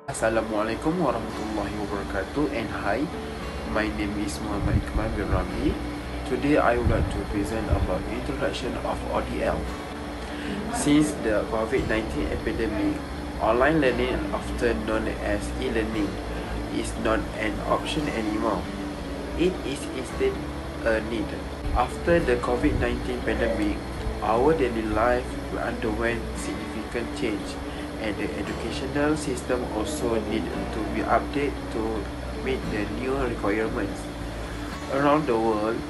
Assalamualaikum warahmatullahi wabarakatuh, and hi, my name is Muhammad Ikmal bin Ramli. Today I would like to present about introduction of ODL. Since the COVID-19 epidemic, online learning, often known as e-learning, is not an option anymore. It is instead a need. After the COVID-19 pandemic, our daily life underwent significant change, and the educational system also needed to be updated to meet the new requirements. Around the world,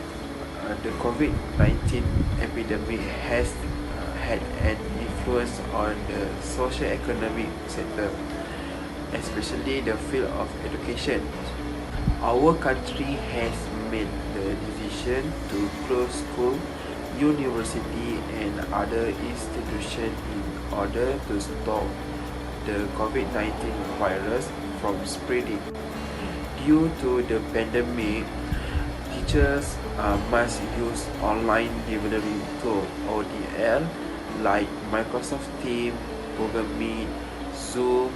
the COVID-19 epidemic has had an influence on the socio-economic sector, especially the field of education. Our country has made the decision to close school, university, and other institutions in order to stop the COVID-19 virus from spreading. Due to the pandemic, teachers must use online delivery tool ODL like Microsoft Teams, Google Meet, Zoom,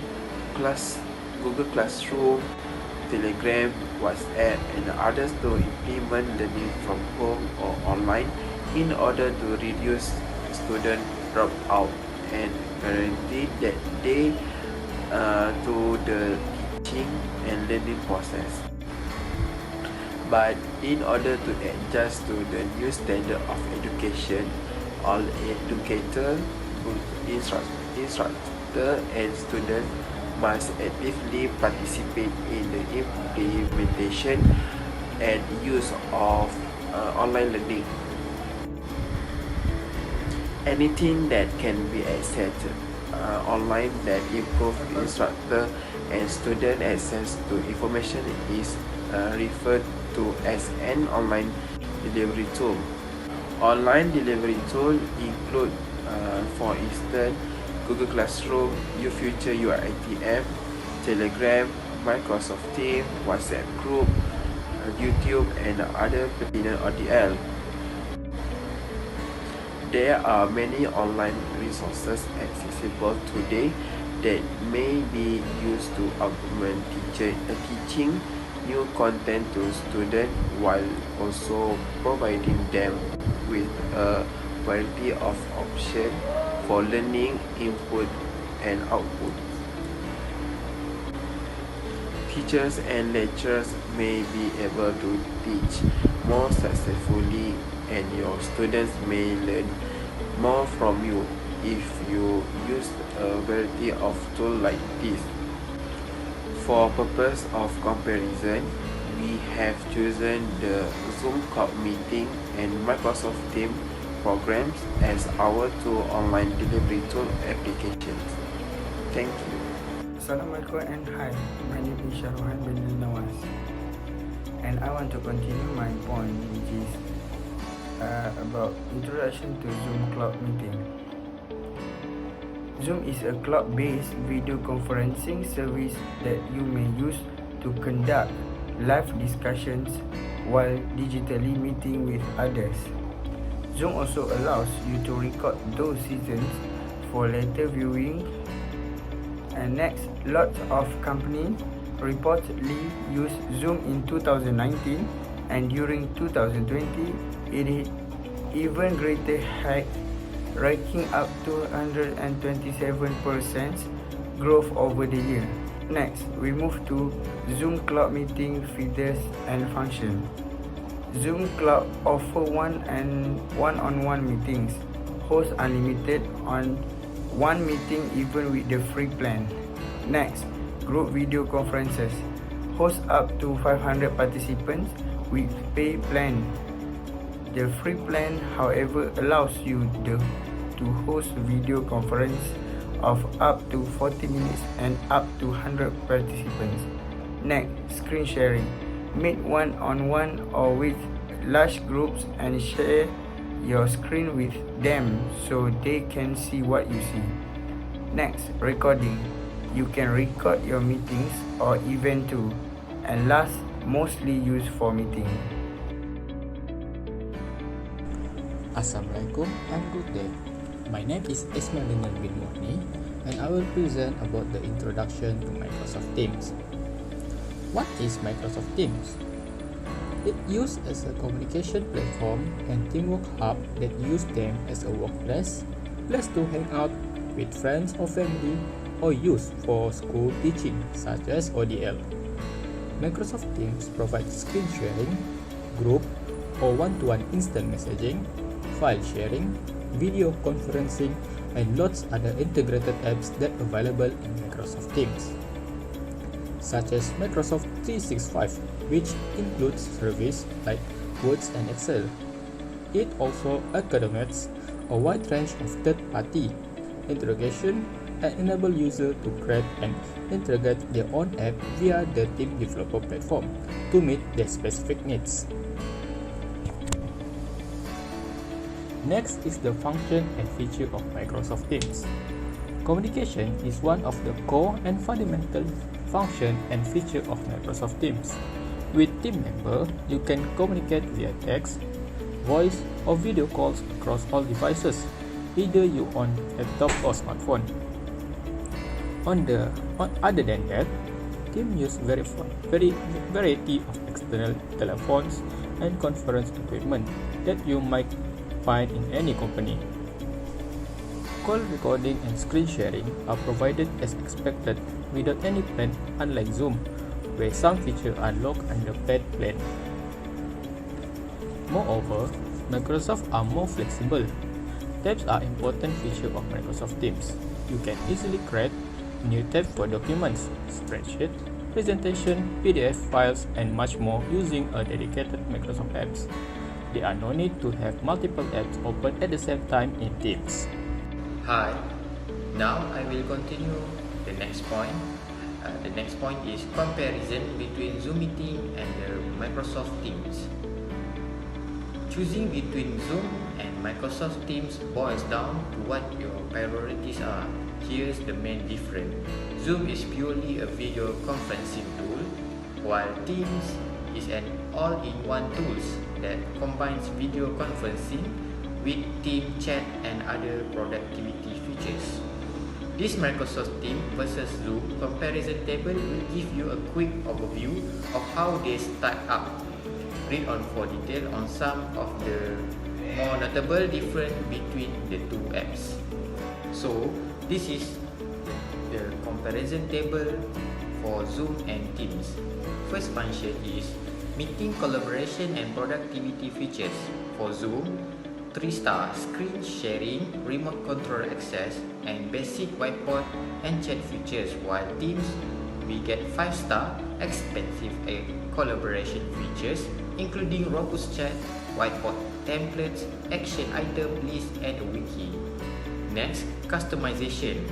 Google Classroom, Telegram, WhatsApp, and others to implement learning from home or online in order to reduce student dropout and guarantee that they to the teaching and learning process. But in order to adjust to the new standard of education, all educators, instructor, and students must actively participate in the implementation and use of online learning. Anything that can be accessed online that improve instructor and student access to information is referred to as an online delivery tool. Online delivery tool include, for instance, Google Classroom, UFuture UITM, Telegram, Microsoft Teams, WhatsApp Group, YouTube, and other pertinent ODL. There are many online resources accessible today that may be used to augment teaching new content to students while also providing them with a variety of options for learning input and output. Teachers and lecturers may be able to teach more successfully, and your students may learn more from you if you use a variety of tools like this. For purpose of comparison, we have chosen the Zoom Cloud Meeting and Microsoft Teams programs as our two online delivery tool applications. Thank you. Assalamualaikum and hi, my name is Shahruhan bin Nawaz, and I want to continue my point, which is about introduction to Zoom Cloud Meeting. Zoom is a cloud-based video conferencing service that you may use to conduct live discussions while digitally meeting with others. Zoom also allows you to record those sessions for later viewing. And next, lots of companies reportedly used Zoom in 2019, and during 2020, it hit even greater height, ranking up to 127% growth over the year. Next, we move to Zoom Cloud Meeting features and function. Zoom Cloud offer one-on-one meetings, host unlimited on one meeting even with the free plan. Next, group video conferences, host up to 500 participants with pay plan. The free plan, however, allows you to host video conference of up to 40 minutes and up to 100 participants. Next, screen sharing. Meet one-on-one or with large groups and share your screen with them so they can see what you see. Next, recording. You can record your meetings or event too. And last, mostly used for meeting. Assalamualaikum and good day. My name is Ismail bin Warni, and I will present about the introduction to Microsoft Teams. What is Microsoft Teams? It used as a communication platform and teamwork hub that use them as a workplace, place to hang out with friends or family, or use for school teaching such as ODL. Microsoft Teams provides screen sharing, group or one-to-one instant messaging, file sharing, video conferencing, and lots other integrated apps that are available in Microsoft Teams, such as Microsoft 365, which includes services like Word and Excel. It also accommodates a wide range of third-party integration and enable users to create and integrate their own app via the Team Developer Platform to meet their specific needs. Next is the function and feature of Microsoft Teams. Communication is one of the core and fundamental function and feature of Microsoft Teams. With team member, you can communicate via text, voice, or video calls across all devices, either you on laptop or smartphone. Other than that, Teams use variety of external telephones and conference equipment that you might find in any company. Call recording and screen sharing are provided as expected without any plan, unlike Zoom, where some features are locked under paid plan. Moreover, Microsoft are more flexible. Tabs are important feature of Microsoft Teams. You can easily create new tabs for documents, spreadsheet, presentation, PDF files, and much more using a dedicated Microsoft apps. There are no need to have multiple apps open at the same time in Teams. Hi, now I will continue the next point. The next point is comparison between Zoom Meeting and the Microsoft Teams. Choosing between Zoom and Microsoft Teams boils down to what your priorities are. Here's the main difference. Zoom is purely a video conferencing tool, while Teams is an all-in-one tool that combines video conferencing with team chat and other productivity features. This Microsoft Teams versus Zoom comparison table will give you a quick overview of how they stack up. Read on for detail on some of the more notable difference between the two apps. So, this is the comparison table for Zoom and Teams. First function is meeting collaboration and productivity features. For Zoom, 3-star screen sharing, remote control access, and basic whiteboard and chat features, while Teams we get 5-star expensive collaboration features including robust chat, whiteboard templates, action item list, and a wiki. Next, customization.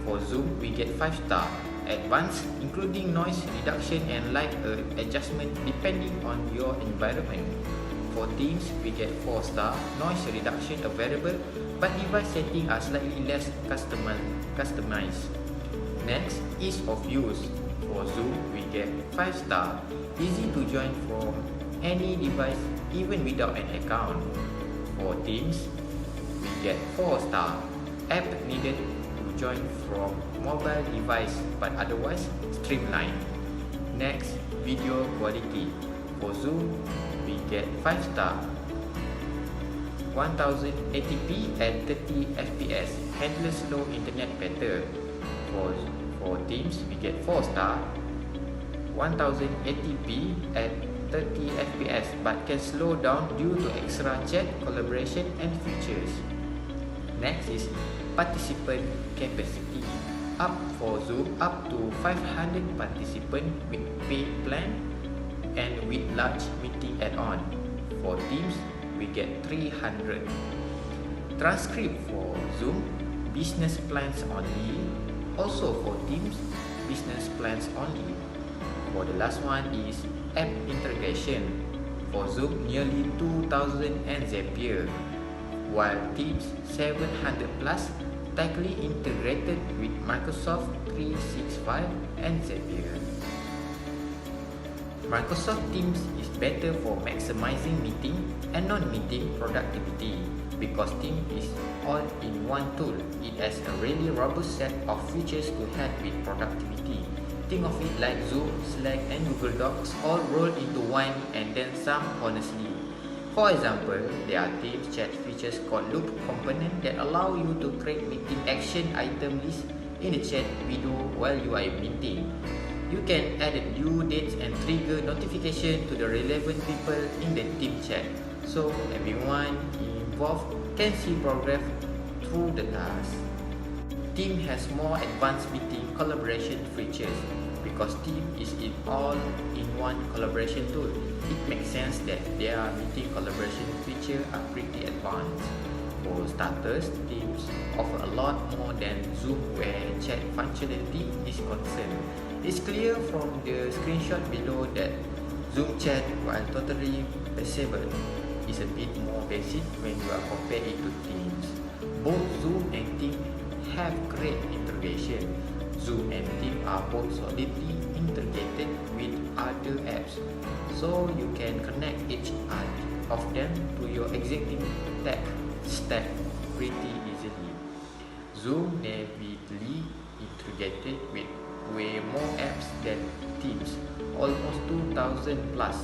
For Zoom, we get 5-star. Advanced, including noise reduction and light adjustment depending on your environment. For Teams, we get 4-star. Noise reduction available, but device settings are slightly less customized. Next, ease of use. For Zoom, we get 5-star. Easy to join from any device, even without an account. For Teams, we get 4-star. App needed to join from mobile device, but otherwise streamlined. Next, video quality. For Zoom, we get 5-star. 1080p at 30 fps, handles slow internet better. For Teams, we get 4-star. 1080p at 30 fps, but can slow down due to extra chat, collaboration, and features. Next is participant capacity. Up for Zoom, up to 500 participants with paid plan and with large meeting add-on. For Teams, we get 300. Transcript for Zoom, business plans only. Also for Teams, business plans only. For the last one is app integration. For Zoom, nearly 2000 and Zapier, while Teams 700 plus tightly integrated with Microsoft 365 and Zapier. Microsoft Teams is better for maximizing meeting and non-meeting productivity because Teams is all-in-one tool. It has a really robust set of features to help with productivity. Think of it like Zoom, Slack and Google Docs all rolled into one and then some honestly. For example, there are Teams chat features called Loop component that allow you to create meeting action item list in the chat window while you are meeting. You can add due dates and trigger notification to the relevant people in the team chat, so everyone involved can see progress through the task. Team has more advanced meeting collaboration features. Because Team is an all-in-one collaboration tool, it makes sense that their meeting collaboration features are pretty advanced. For starters, Teams offer a lot more than Zoom where chat functionality is concerned. It's clear from the screenshot below that Zoom chat, while totally passable, is a bit more basic when you are compared it to Teams. Both Zoom and Teams have great integration. Zoom and Teams are both solidly integrated with other apps, so you can connect each of them to your existing tech stack pretty easily. Zoom natively integrated with way more apps than Teams, almost 2,000 plus.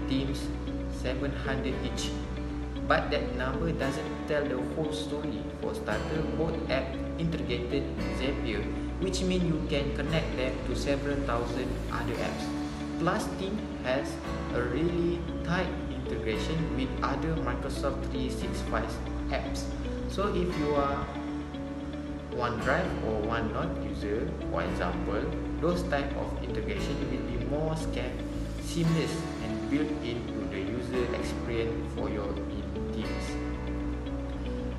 Teams 700 each. But that number doesn't tell the whole story. For starters, both apps integrated with Zapier, which means you can connect them to several thousand other apps. Plus, Teams has a really tight integration with other Microsoft 365 apps. So if you are OneDrive or OneNote user, for example, those type of integration will be more seamless and built into the user experience for your Teams.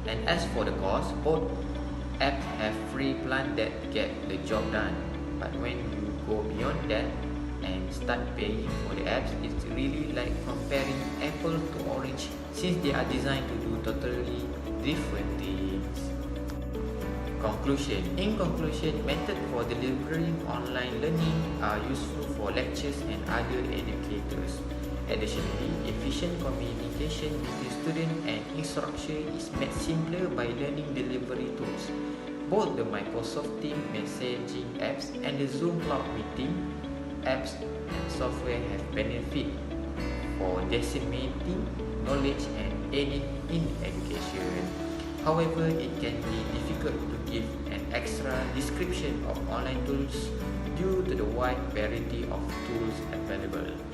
And as for the cost, both apps have free plan that get the job done. But when you go beyond that and start paying for the apps, it's really like comparing apple to orange, since they are designed to do totally different things. Conclusion. In conclusion, methods for delivering online learning are useful for lectures and other educators. Additionally, efficient communication between student and instructor is made simpler by learning delivery tools. Both the Microsoft Teams messaging apps and the Zoom Cloud Meeting apps and software have benefit for disseminating knowledge and aiding in education. However, it can be difficult to give an extra description of online tools due to the wide variety of tools available.